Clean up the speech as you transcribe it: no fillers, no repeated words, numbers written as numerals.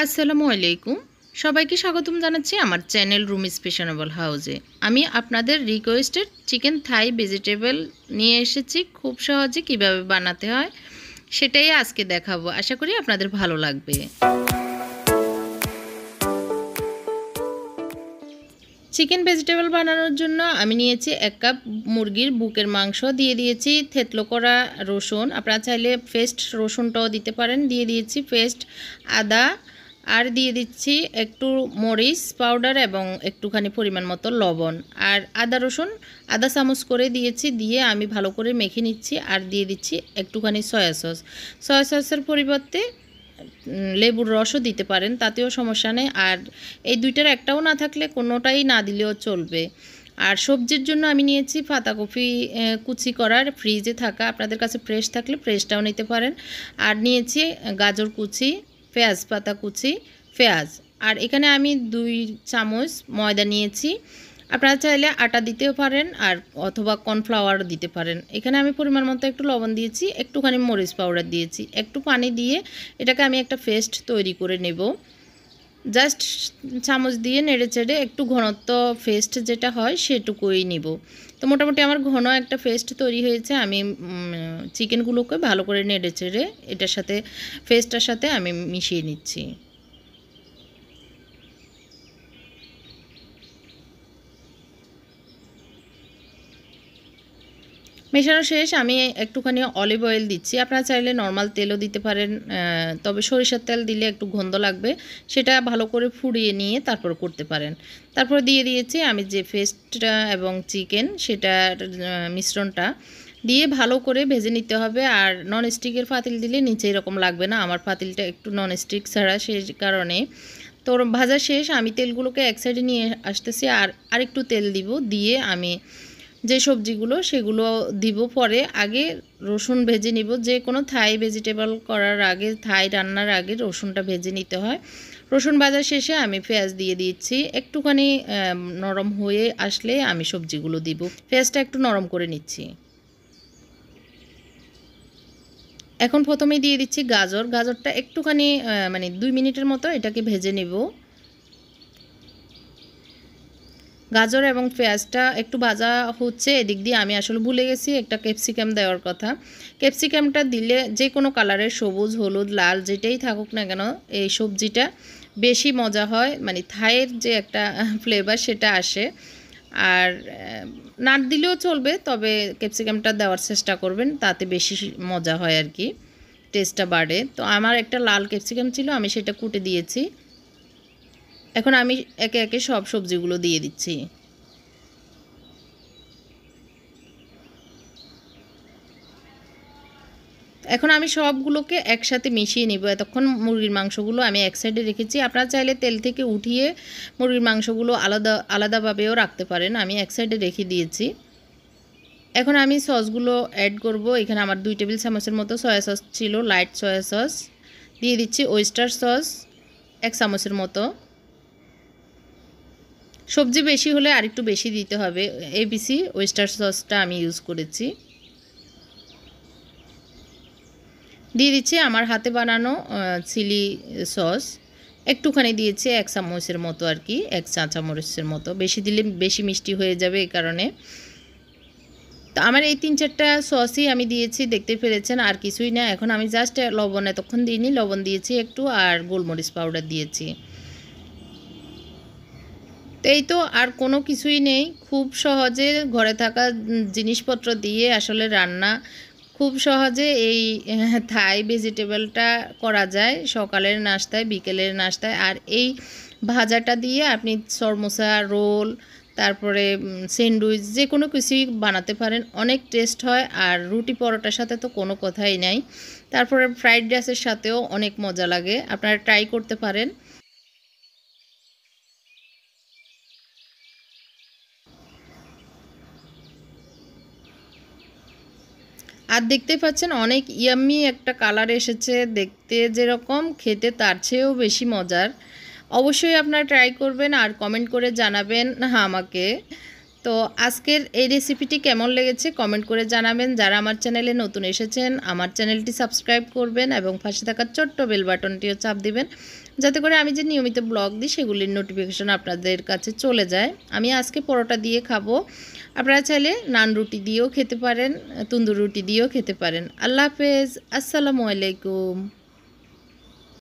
আসসালামু আলাইকুম। সবাইকে স্বাগতম জানাচ্ছি আমার চ্যানেল রুমিস ফ্যাশনেবল হাউসে। আমি আপনাদের রিকোয়েস্টেড চিকেন থাই ভেজিটেবল নিয়ে এসেছি। খুব সহজে কিভাবে বানাতে হয় সেটাই আজকে দেখাবো। আশা করি আপনাদের ভালো লাগবে। চিকেন ভেজিটেবল বানানোর জন্য আমি নিয়েছি 1 কাপ মুরগির বুকের মাংস, দিয়ে দিয়েছি থেতলো করা রসুন, আপনারা চাইলে পেস্ট রসুনটাও দিতে পারেন, দিয়ে দিয়েছি পেস্ট আদা, আর দিয়ে দিচ্ছি একটু মরিচ পাউডার এবং একটুখানি পরিমাণ মতো লবণ, আর আদা চামচ করে দিয়েছি। দিয়ে আমি ভালো করে মেখে নিচ্ছি, আর দিয়ে দিচ্ছি একটুখানি সয়া সসের পরিবর্তে লেবুর রসও দিতে পারেন, তাতেও সমস্যা নেই। আর এই দুইটার একটাও না থাকলে কোনোটাই না দিলেও চলবে। আর সবজির জন্য আমি নিয়েছি পাতাকপি কুচি করার ফ্রিজে থাকা, আপনাদের কাছে ফ্রেশ থাকলে ফ্রেশটাও নিতে পারেন। আর নিয়েছি গাজর কুচি, পেঁয়াজ পাতা কুচি, পেঁয়াজ। আর এখানে আমি 2 চামচ ময়দা নিয়েছি, আপনারা চাইলে আটা দিতেও পারেন আর অথবা কর্নফ্লাওয়ার দিতে পারেন। এখানে আমি পরিমাণ মতো একটু লবণ দিয়েছি, একটুখানি মরিচ পাউডার দিয়েছি, একটু পানি দিয়ে এটাকে আমি একটা পেস্ট তৈরি করে নেব। জাস্ট চামচ দিয়ে নেড়ে চেড়ে একটু ঘনত্ব পেস্ট যেটা হয় সেটুকুই নিব। তো মোটামুটি আমার ঘন একটা পেস্ট তৈরি হয়েছে। আমি চিকেনগুলোকে ভালো করে নেড়ে চেড়ে এটার সাথে পেস্টটার সাথে আমি মিশিয়ে নিচ্ছি। মেশানো শেষ, আমি একটুখানি অলিভ অয়েল দিচ্ছি, আপনারা চাইলে নর্মাল তেলও দিতে পারেন, তবে সরিষার তেল দিলে একটু গন্ধ লাগবে। সেটা ভালো করে ফুটিয়ে নিয়ে তারপর করতে পারেন। তারপর দিয়ে দিয়েছি আমি যে পেস্টটা এবং চিকেন সেটার মিশ্রণটা দিয়ে ভালো করে ভেজে নিতে হবে। আর নন স্টিকের পাতিল দিলে নিচে এরকম লাগবে না, আমার পাতিলটা একটু নন স্টিক ছাড়া, সেই কারণে। তো ভাজা শেষ, আমি তেলগুলোকে এক সাইডে নিয়ে আসতেছি, আর আরেকটু তেল দিব, দিয়ে আমি যে সবজিগুলো সেগুলো দিব পরে। আগে রসুন ভেজে নিব, যে কোনো থাই ভেজিটেবল করার আগে, থাই রান্নার আগে রসুনটা ভেজে নিতে হয়। রসুন ভাজা শেষে আমি পেঁয়াজ দিয়ে দিচ্ছি, একটুখানি নরম হয়ে আসলে আমি সবজিগুলো দিব। পেঁয়াজটা একটু নরম করে নিচ্ছি। এখন প্রথমেই দিয়ে দিচ্ছি গাজরটা একটুখানি মানে 2 মিনিটের মতো এটাকে ভেজে নেব। গাজর এবং পেঁয়াজটা একটু ভাজা হচ্ছে, এদিক দিয়ে আমি আসলে ভুলে গেছি একটা ক্যাপসিকাম দেওয়ার কথা। ক্যাপসিকামটা দিলে যে কোনো কালারের, সবুজ, হলুদ, লাল যেটাই থাকুক না কেন, এই সবজিটা বেশি মজা হয়, মানে থাইয়ের যে একটা ফ্লেভার সেটা আসে। আর না দিলেও চলবে, তবে ক্যাপসিকামটা দেওয়ার চেষ্টা করবেন, তাতে বেশি মজা হয় আর কি, টেস্টটা বাড়ে। তো আমার একটা লাল ক্যাপসিকাম ছিল, আমি সেটা কুটে দিয়েছি। এখন আমি একে একে সব সবজিগুলো দিয়ে দিচ্ছি। এখন আমি সবগুলোকে একসাথে মিশিয়ে নিব। এতক্ষণ মুরগির মাংসগুলো আমি এক সাইডে রেখেছি, আপনারা চাইলে তেল থেকে উঠিয়ে মুরগির মাংসগুলো আলাদাভাবেও রাখতে পারেন, আমি এক সাইডে রেখে দিয়েছি। এখন আমি সসগুলো অ্যাড করব। এখানে আমার 2 টেবিল চামচের মতো সয়া সস ছিল, লাইট সয়া সস দিয়ে দিচ্ছি। ওয়েস্টার সস 1 চামচের মতো। সবজি বেশি হলে আরেকটু বেশি দিতে হবে। এবিসি ওয়েস্টার সসটা আমি ইউজ করেছি। দিয়ে দিচ্ছি আমার হাতে বানানো চিলি সস, একটুখানি দিয়েছি 1 চামচের মতো আর কি, 1 চা চামচের মতো। বেশি দিলে বেশি মিষ্টি হয়ে যাবে, এই কারণে। তো আমার এই 3-4টা সসই আমি দিয়েছি, দেখতে পেরেছেন, আর কিছুই না। এখন আমি জাস্ট লবণ এতক্ষণ দিইনি, লবণ দিয়েছি একটু, আর গোলমরিচ পাউডার দিয়েছি। তো এই তো, আর কোনো কিছুই নেই। খুব সহজে ঘরে থাকা জিনিসপত্র দিয়ে আসলে রান্না খুব সহজে এই থাই ভেজিটেবলটা করা যায় সকালের নাস্তায়, বিকেলের নাস্তায়। আর এই ভাজাটা দিয়ে আপনি সমোসা, রোল, তারপরে স্যান্ডউইচ যে কোনো কিছুই বানাতে পারেন, অনেক টেস্ট হয়। আর রুটি পরোটার সাথে তো কোনো কথাই নাই। তারপরে ফ্রাইড রাইসের সাথেও অনেক মজা লাগে, আপনারা ট্রাই করতে পারেন। আর দেখতে পাচ্ছেন অনেক ইয়াম্মি একটা কালার এসেছে, দেখতে যেরকম খেতে তার চেয়েও বেশি মজার। অবশ্যই আপনারা ট্রাই করবেন আর কমেন্ট করে জানাবেন আমাকে। তো আজকের এই রেসিপিটি কেমন লেগেছে কমেন্ট করে জানাবেন। যারা আমার চ্যানেলে নতুন এসেছেন আমার চ্যানেলটি সাবস্ক্রাইব করবেন এবং পাশে থাকা ছোট্ট বেল বাটনটিও চাপ দিবেন, যাতে করে আমি যে নিয়মিত ব্লগ দিই সেগুলির নোটিফিকেশন আপনাদের কাছে চলে যায়। আমি আজকে পরোটা দিয়ে খাবো, আপনারা চাইলে নান রুটি দিয়েও খেতে পারেন, তন্দুর রুটি দিয়েও খেতে পারেন। আল্লাহ হাফেজ, আসসালামু আলাইকুম।